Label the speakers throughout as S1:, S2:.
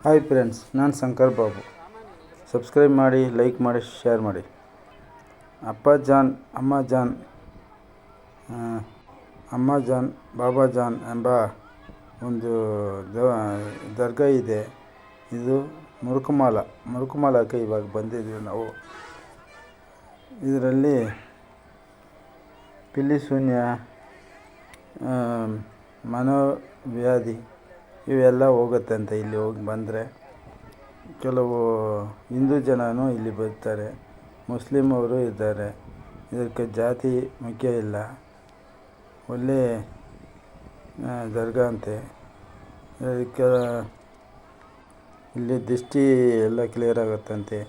S1: Hi friends, ನಾನು Shankar Babu. Subscribe ಮಾಡಿ, like ಮಾಡಿ, ಶೇರ್ ಮಾಡಿ. ಅಪ್ಪಾಜಾನ್, ಅಮ್ಮಾಜಾನ್, ಬಾಬಾಜಾನ್ ಎಂಬ ಒಂದು ದರ್ಗಾ ಇದೆ. ಇದು ಮುರುಕುಮಾಲಕ್ಕೆ ಇವಾಗ ಬಂದಿದ್ದೀವಿ ನಾವು. ಇದರಲ್ಲಿ ಪಿಲ್ಲಿ ಶೂನ್ಯ, ಮನೋವ್ಯಾಧಿ ಇವೆಲ್ಲ ಹೋಗುತ್ತಂತೆ ಇಲ್ಲಿ ಹೋಗಿ ಬಂದರೆ. ಕೆಲವು ಹಿಂದೂ ಜನನೂ ಇಲ್ಲಿ ಬರ್ತಾರೆ, ಮುಸ್ಲಿಮ್ ಅವರು ಇದ್ದಾರೆ. ಇದಕ್ಕೆ ಜಾತಿ ಮುಖ್ಯ ಇಲ್ಲ, ಒಳ್ಳೆ ದರ್ಗಾ ಅಂತೆ. ಇದಕ್ಕೆ ಇಲ್ಲಿ ದೃಷ್ಟಿ ಎಲ್ಲ ಕ್ಲಿಯರ್ ಆಗುತ್ತಂತೆ.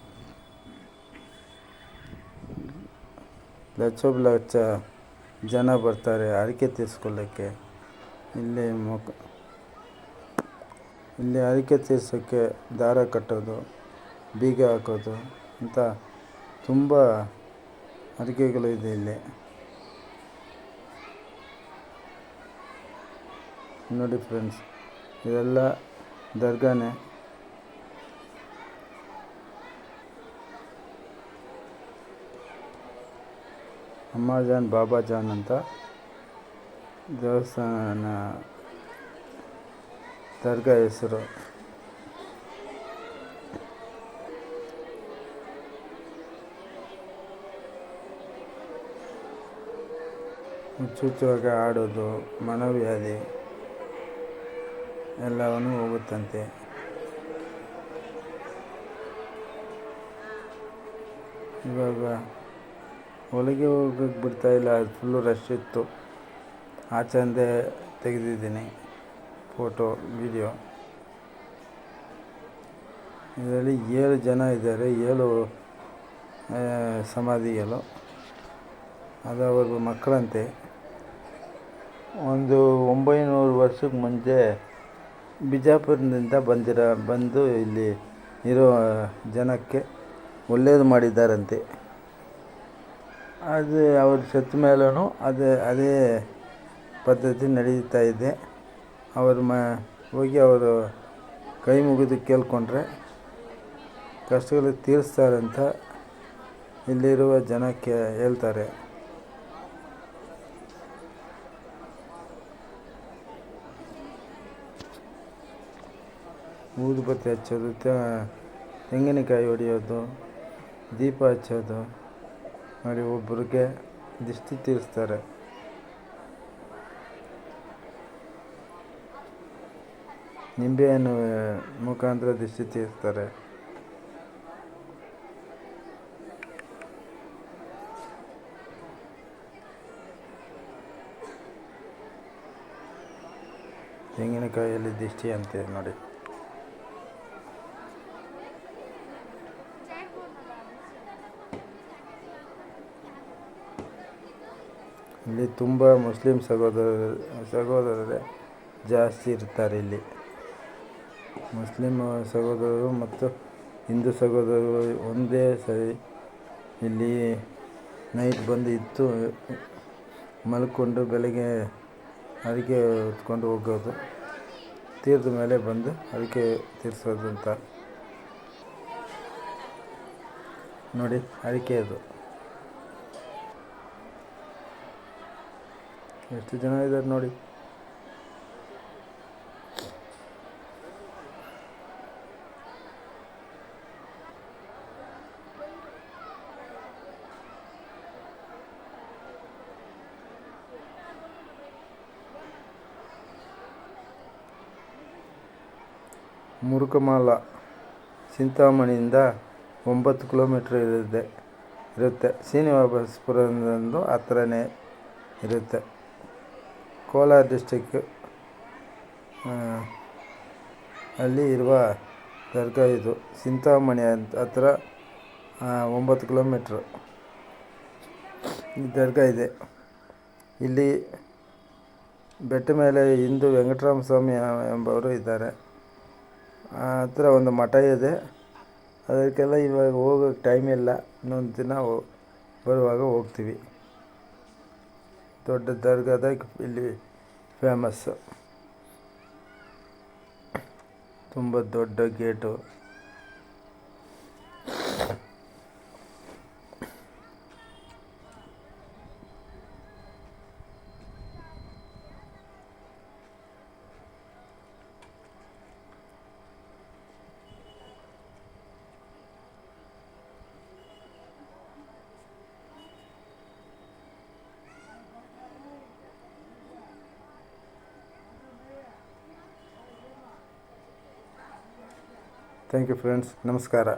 S1: ಲಕ್ಷ ಜನ ಬರ್ತಾರೆ ಹರಕೆ ತೀರಿಸ್ಕೊಳ್ಳೋಕ್ಕೆ. ಇಲ್ಲಿ ಹರಕೆ ತೀರ್ಸೋಕ್ಕೆ ದಾರ ಕಟ್ಟೋದು, ಬೀಗ ಹಾಕೋದು ಅಂತ ತುಂಬ ಹರಕೆಗಳು ಇದೆ ಇಲ್ಲಿ. ನೋಡಿ ಫ್ರೆಂಡ್ಸ್, ಇದೆಲ್ಲ ದರ್ಗಾನೇ. ಅಮ್ಮಾಜಾನ್, ಬಾಬಾಜಾನ್ ಅಂತ ದೇವಸ್ಥಾನ ದರ್ಗಾ ಹೆಸರು. ಹುಚ್ಚುಚ್ಚಾಗಿ ಆಡೋದು, ಮನೋವ್ಯಾಧಿ ಎಲ್ಲವನ್ನೂ ಹೋಗುತ್ತಂತೆ. ಇವಾಗ ಒಳಗೆ ಹೋಗೋಕ್ಕೆ ಬಿಡ್ತಾಯಿಲ್ಲ, ಫುಲ್ಲು ರಶ್ ಇತ್ತು. ಆಚೆಂದೇ ತೆಗೆದಿದ್ದೀನಿ ಫೋಟೋ, ವಿಡಿಯೋ. ಇದರಲ್ಲಿ 7 ಜನ ಇದ್ದಾರೆ, 7 ಸಮಾಧಿಗಳು. ಅದು ಅವ್ರ ಮಕ್ಕಳಂತೆ. ಒಂದು 900 ವರ್ಷಕ್ಕೆ ಮುಂಚೆ ಬಿಜಾಪುರದಿಂದ ಬಂದು ಇಲ್ಲಿ ಇರೋ ಜನಕ್ಕೆ ಒಳ್ಳೆಯದು ಮಾಡಿದ್ದಾರಂತೆ. ಅದು ಅವ್ರು ಸತ್ತ ಮೇಲೂ ಅದೇ ಪದ್ಧತಿ ನಡೀತಾ ಇದೆ. ಹೋಗಿ ಅವರು ಕೈ ಮುಗಿದು ಕೇಳ್ಕೊಂಡ್ರೆ ಕಷ್ಟಗಳು ತೀರಿಸ್ತಾರಂತ ಇಲ್ಲಿರುವ ಜನಕ್ಕೆ ಹೇಳ್ತಾರೆ. ಊದುಬತ್ತಿ ಹಚ್ಚೋದು, ತೆಂಗಿನಕಾಯಿ ಹೊಡೆಯೋದು, ದೀಪ ಹಚ್ಚೋದು ಮಾಡಿ ಒಬ್ಬರಿಗೆ ದಿಷ್ಟಿ ತೀರಿಸ್ತಾರೆ. ನಿಂಬೆಹಣ್ಣು ಮುಖಾಂತರ ದಿಷ್ಟಿ ತೀರಿಸ್ತಾರೆ. ತೆಂಗಿನಕಾಯಿಯಲ್ಲಿ ದಿಷ್ಟಿ ಅಂತೆ ನೋಡಿ. ಇಲ್ಲಿ ತುಂಬ ಮುಸ್ಲಿಂ ಸಹೋದರರೇ ಜಾಸ್ತಿ ಇರ್ತಾರೆ. ಇಲ್ಲಿ ಮುಸ್ಲಿಂ ಸಹೋದರರು ಮತ್ತು ಹಿಂದೂ ಸಹೋದರರು ಒಂದೇ ಸರಿ ಇಲ್ಲಿ ನೈಟ್ ಬಂದು ಇದ್ದು ಮಲ್ಕೊಂಡು ಬೆಳಗ್ಗೆ ಹರಕೆ ಹೊತ್ಕೊಂಡು ಹೋಗೋದು, ತೀರ್ದ ಮೇಲೆ ಬಂದು ಹರಕೆ ತೀರಿಸೋದು ಅಂತ ನೋಡಿ. ಹರಕೆ ಅದು ಎಷ್ಟು ಜನ ಇದ್ದಾರೆ ನೋಡಿ. ಮುರುಕುಮಾಲ ಚಿಂತಾಮಣಿಯಿಂದ 9 ಕಿಲೋಮೀಟ್ರ್ ಇರುತ್ತೆ. ಶ್ರೀನಿವಾಸಪುರದಿಂದ ಹತ್ರನೇ ಇರುತ್ತೆ. ಕೋಲಾರ ಡಿಸ್ಟಿಕ್ ಅಲ್ಲಿ ಇರುವ ದರ್ಗಾ ಇದು. ಚಿಂತಾಮಣಿ ಹತ್ರ 9 ಕಿಲೋಮೀಟ್ರು ಈ ದರ್ಗಾ ಇದೆ. ಇಲ್ಲಿ ಬೆಟ್ಟ ಮೇಲೆ ಹಿಂದೂ ವೆಂಕಟರಾಮ ಸ್ವಾಮಿ ಎಂಬವರು ಇದ್ದಾರೆ. ಹತ್ರ ಒಂದು ಮಠ ಇದೆ. ಅದಕ್ಕೆಲ್ಲ ಇವಾಗ ಹೋಗೋಕ್ಕೆ ಟೈಮ್ ಇಲ್ಲ, ಇನ್ನೊಂದು ದಿನ ಬರುವಾಗ ಹೋಗ್ತೀವಿ. ದೊಡ್ಡ ದರ್ಗಾದ ಇಲ್ಲಿ ಫೇಮಸ್ಸು. ತುಂಬ ದೊಡ್ಡ ಗೇಟು. ಥ್ಯಾಂಕ್ ಯು ಫ್ರೆಂಡ್ಸ್, ನಮಸ್ಕಾರ.